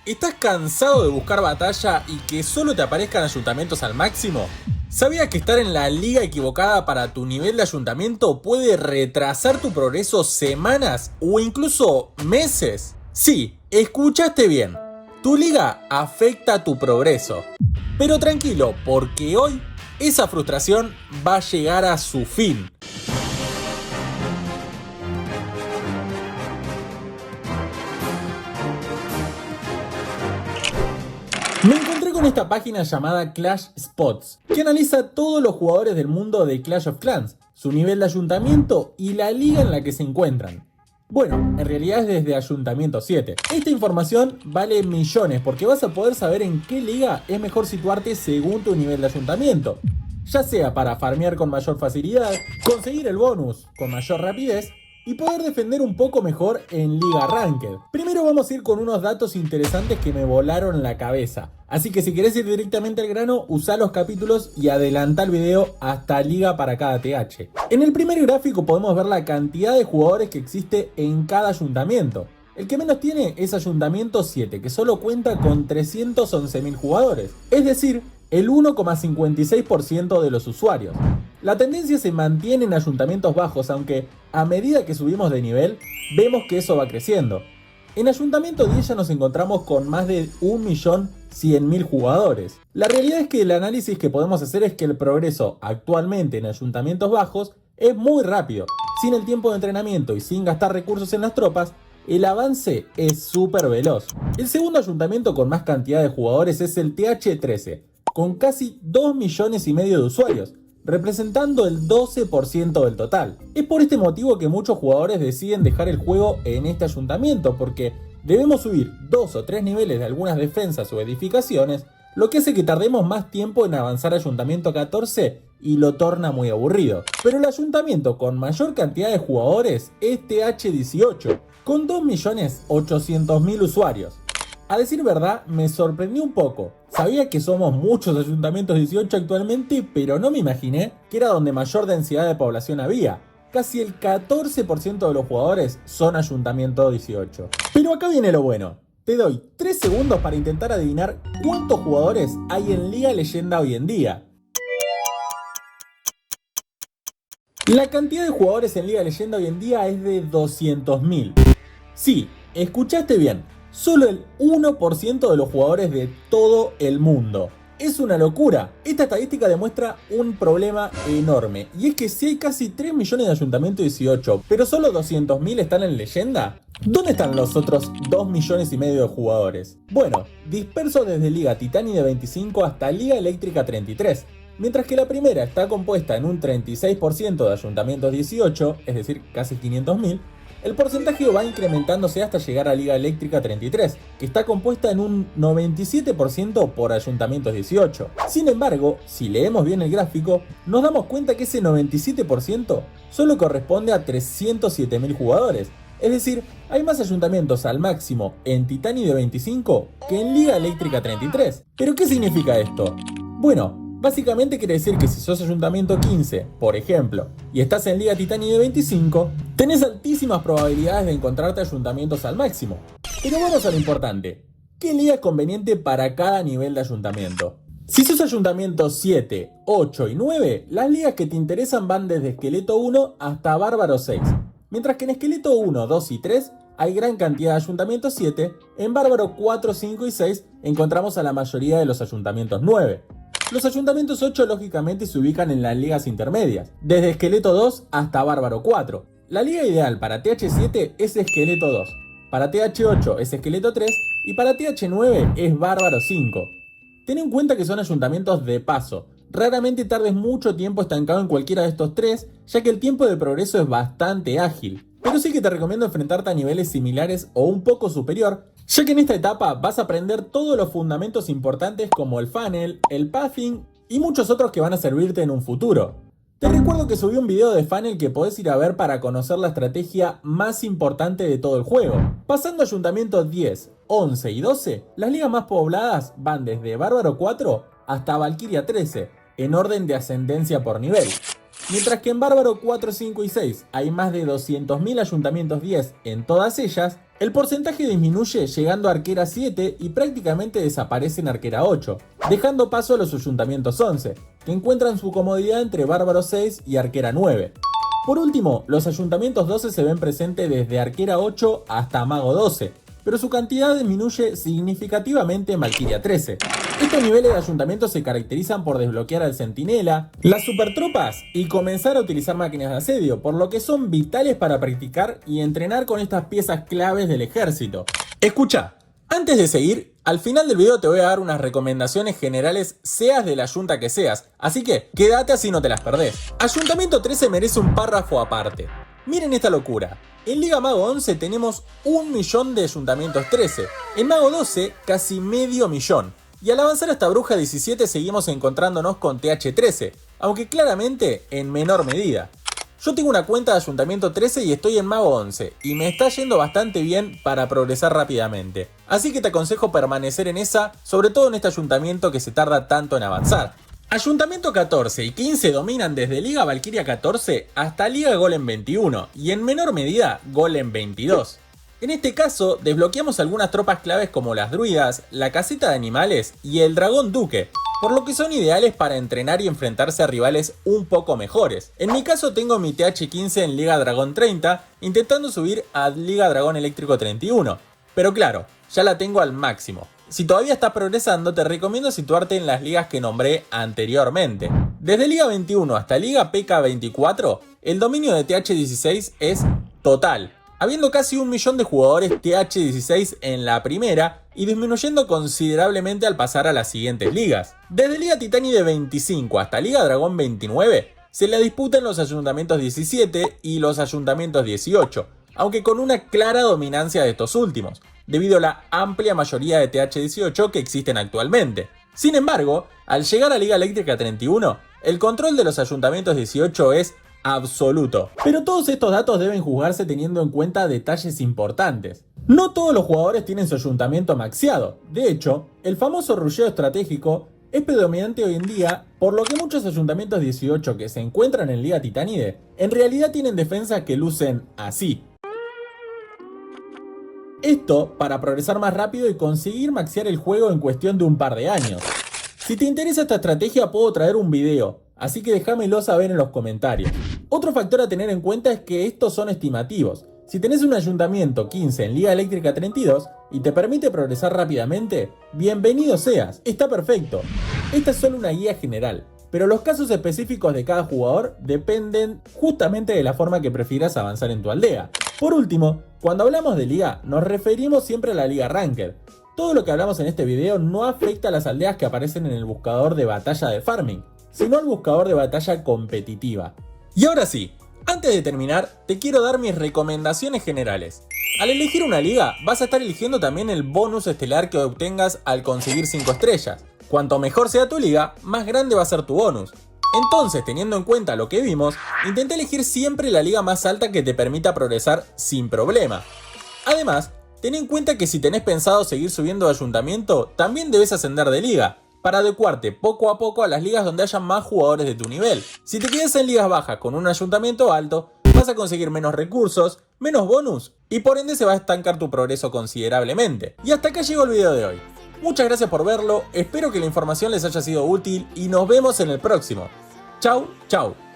¿Estás cansado de buscar batalla y que solo te aparezcan ayuntamientos al máximo? ¿Sabías que estar en la liga equivocada para tu nivel de ayuntamiento puede retrasar tu progreso semanas o incluso meses? Sí, escuchaste bien. Tu liga afecta tu progreso. Pero tranquilo, porque hoy esa frustración va a llegar a su fin. Me encontré con esta página llamada Clash Spots, que analiza todos los jugadores del mundo de Clash of Clans, su nivel de ayuntamiento y la liga en la que se encuentran. Bueno, en realidad es desde Ayuntamiento 7. Esta información vale millones porque vas a poder saber en qué liga es mejor situarte según tu nivel de ayuntamiento. Ya sea para farmear con mayor facilidad, conseguir el bonus con mayor rapidez y poder defender un poco mejor en Liga Ranked. Primero vamos a ir con unos datos interesantes que me volaron la cabeza. Así que si querés ir directamente al grano, usa los capítulos y adelanta el video hasta Liga para cada TH. En el primer gráfico podemos ver la cantidad de jugadores que existe en cada ayuntamiento. El que menos tiene es Ayuntamiento 7, que solo cuenta con 311.000 jugadores. Es decir, el 1,56% de los usuarios. La tendencia se mantiene en ayuntamientos bajos, aunque a medida que subimos de nivel, vemos que eso va creciendo. En Ayuntamiento 10 ya nos encontramos con más de 1.100.000 jugadores. La realidad es que el análisis que podemos hacer es que el progreso actualmente en ayuntamientos bajos es muy rápido. Sin el tiempo de entrenamiento y sin gastar recursos en las tropas, el avance es súper veloz. El segundo ayuntamiento con más cantidad de jugadores es el TH13, con casi 2,5 millones de usuarios, representando el 12% del total. Es por este motivo que muchos jugadores deciden dejar el juego en este ayuntamiento, porque debemos subir 2 o 3 niveles de algunas defensas o edificaciones, lo que hace que tardemos más tiempo en avanzar a ayuntamiento 14 y lo torna muy aburrido. Pero el ayuntamiento con mayor cantidad de jugadores es TH18, con 2.800.000 usuarios. A decir verdad, me sorprendió un poco. Sabía que somos muchos ayuntamientos 18 actualmente, pero no me imaginé que era donde mayor densidad de población había. Casi el 14% de los jugadores son ayuntamiento 18. Pero acá viene lo bueno. Te doy 3 segundos para intentar adivinar cuántos jugadores hay en Liga Leyenda hoy en día. La cantidad de jugadores en Liga Leyenda hoy en día es de 200.000. Sí, escuchaste bien. Solo el 1% de los jugadores de todo el mundo. Es una locura. Esta estadística demuestra un problema enorme. Y es que si hay casi 3 millones de ayuntamientos 18, pero solo 200.000 están en leyenda, ¿dónde están los otros 2,5 millones de jugadores? Bueno, dispersos desde Liga Titani de 25 hasta Liga Eléctrica 33. Mientras que la primera está compuesta en un 36% de ayuntamientos 18, es decir, casi 500.000, el porcentaje va incrementándose hasta llegar a Liga Eléctrica 33, que está compuesta en un 97% por ayuntamientos 18. Sin embargo, si leemos bien el gráfico, nos damos cuenta que ese 97% solo corresponde a 307.000 jugadores. Es decir, hay más ayuntamientos al máximo en Titani de 25 que en Liga Eléctrica 33. ¿Pero qué significa esto? Bueno, básicamente quiere decir que si sos ayuntamiento 15, por ejemplo, y estás en Liga Titani de 25, tenés altísimas probabilidades de encontrarte ayuntamientos al máximo. Pero vamos a lo importante. ¿Qué liga es conveniente para cada nivel de ayuntamiento? Si sos ayuntamiento 7, 8 y 9, las ligas que te interesan van desde Esqueleto 1 hasta Bárbaro 6. Mientras que en Esqueleto 1, 2 y 3 hay gran cantidad de ayuntamientos 7, en Bárbaro 4, 5 y 6 encontramos a la mayoría de los ayuntamientos 9. Los ayuntamientos 8 lógicamente se ubican en las ligas intermedias, desde Esqueleto 2 hasta Bárbaro 4. La liga ideal para TH7 es Esqueleto 2, para TH8 es Esqueleto 3 y para TH9 es Bárbaro 5. Ten en cuenta que son ayuntamientos de paso. Raramente tardes mucho tiempo estancado en cualquiera de estos tres, ya que el tiempo de progreso es bastante ágil. Pero sí que te recomiendo enfrentarte a niveles similares o un poco superior, ya que en esta etapa vas a aprender todos los fundamentos importantes como el funnel, el pathing y muchos otros que van a servirte en un futuro. Te recuerdo que subí un video de funnel que podés ir a ver para conocer la estrategia más importante de todo el juego. Pasando a ayuntamientos 10, 11 y 12, las ligas más pobladas van desde Bárbaro 4 hasta Valkyria 13, en orden de ascendencia por nivel. Mientras que en Bárbaro 4, 5 y 6 hay más de 200.000 ayuntamientos 10 en todas ellas, El porcentaje disminuye llegando a Arquera 7 y prácticamente desaparece en Arquera 8, dejando paso a los Ayuntamientos 11, que encuentran su comodidad entre Bárbaro 6 y Arquera 9. Por último, los Ayuntamientos 12 se ven presentes desde Arquera 8 hasta Mago 12, pero su cantidad disminuye significativamente en Valquiria 13. Estos niveles de ayuntamientos se caracterizan por desbloquear al centinela, las supertropas y comenzar a utilizar máquinas de asedio, por lo que son vitales para practicar y entrenar con estas piezas claves del ejército. Escucha, antes de seguir, al final del video te voy a dar unas recomendaciones generales seas de la ayunta que seas, así que quédate así no te las perdés. Ayuntamiento 13 merece un párrafo aparte. Miren esta locura. En Liga Mago 11 tenemos 1 millón de ayuntamientos 13, en Mago 12 casi medio millón. Y al avanzar hasta Bruja 17 seguimos encontrándonos con TH13, aunque claramente en menor medida. Yo tengo una cuenta de Ayuntamiento 13 y estoy en Mago 11, y me está yendo bastante bien para progresar rápidamente. Así que te aconsejo permanecer en esa, sobre todo en este ayuntamiento que se tarda tanto en avanzar. Ayuntamiento 14 y 15 dominan desde Liga Valquiria 14 hasta Liga Golem 21, y en menor medida Golem 22. En este caso, desbloqueamos algunas tropas claves como las druidas, la caseta de animales y el dragón duque, por lo que son ideales para entrenar y enfrentarse a rivales un poco mejores. En mi caso tengo mi TH15 en Liga Dragón 30, intentando subir a Liga Dragón Eléctrico 31, pero claro, ya la tengo al máximo. Si todavía estás progresando, te recomiendo situarte en las ligas que nombré anteriormente. Desde Liga 21 hasta Liga PK 24, el dominio de TH16 es total, habiendo casi 1 millón de jugadores TH16 en la primera y disminuyendo considerablemente al pasar a las siguientes ligas. Desde Liga Titánide 25 hasta Liga Dragón 29 se la disputan los Ayuntamientos 17 y los Ayuntamientos 18, aunque con una clara dominancia de estos últimos, debido a la amplia mayoría de TH18 que existen actualmente. Sin embargo, al llegar a Liga Eléctrica 31, el control de los Ayuntamientos 18 es absoluto. Pero todos estos datos deben juzgarse teniendo en cuenta detalles importantes. No todos los jugadores tienen su ayuntamiento maxeado. De hecho, el famoso rusheo estratégico es predominante hoy en día, por lo que muchos ayuntamientos 18 que se encuentran en Liga Titánide en realidad tienen defensas que lucen así. Esto para progresar más rápido y conseguir maxear el juego en cuestión de un par de años. Si te interesa esta estrategia puedo traer un video, así que déjamelo saber en los comentarios. Otro factor a tener en cuenta es que estos son estimativos. Si tenés un ayuntamiento 15 en Liga Eléctrica 32 y te permite progresar rápidamente, bienvenido seas, está perfecto. Esta es solo una guía general, pero los casos específicos de cada jugador dependen justamente de la forma que prefieras avanzar en tu aldea. Por último, cuando hablamos de liga, nos referimos siempre a la liga Ranked. Todo lo que hablamos en este video no afecta a las aldeas que aparecen en el buscador de batalla de farming, sino al buscador de batalla competitiva. Y ahora sí, antes de terminar, te quiero dar mis recomendaciones generales. Al elegir una liga, vas a estar eligiendo también el bonus estelar que obtengas al conseguir 5 estrellas. Cuanto mejor sea tu liga, más grande va a ser tu bonus. Entonces, teniendo en cuenta lo que vimos, intenta elegir siempre la liga más alta que te permita progresar sin problema. Además, ten en cuenta que si tenés pensado seguir subiendo de ayuntamiento, también debes ascender de liga, para adecuarte poco a poco a las ligas donde haya más jugadores de tu nivel. Si te quedas en ligas bajas con un ayuntamiento alto, vas a conseguir menos recursos, menos bonus y por ende se va a estancar tu progreso considerablemente. Y hasta acá llegó el video de hoy. Muchas gracias por verlo, espero que la información les haya sido útil y nos vemos en el próximo. Chau, chau.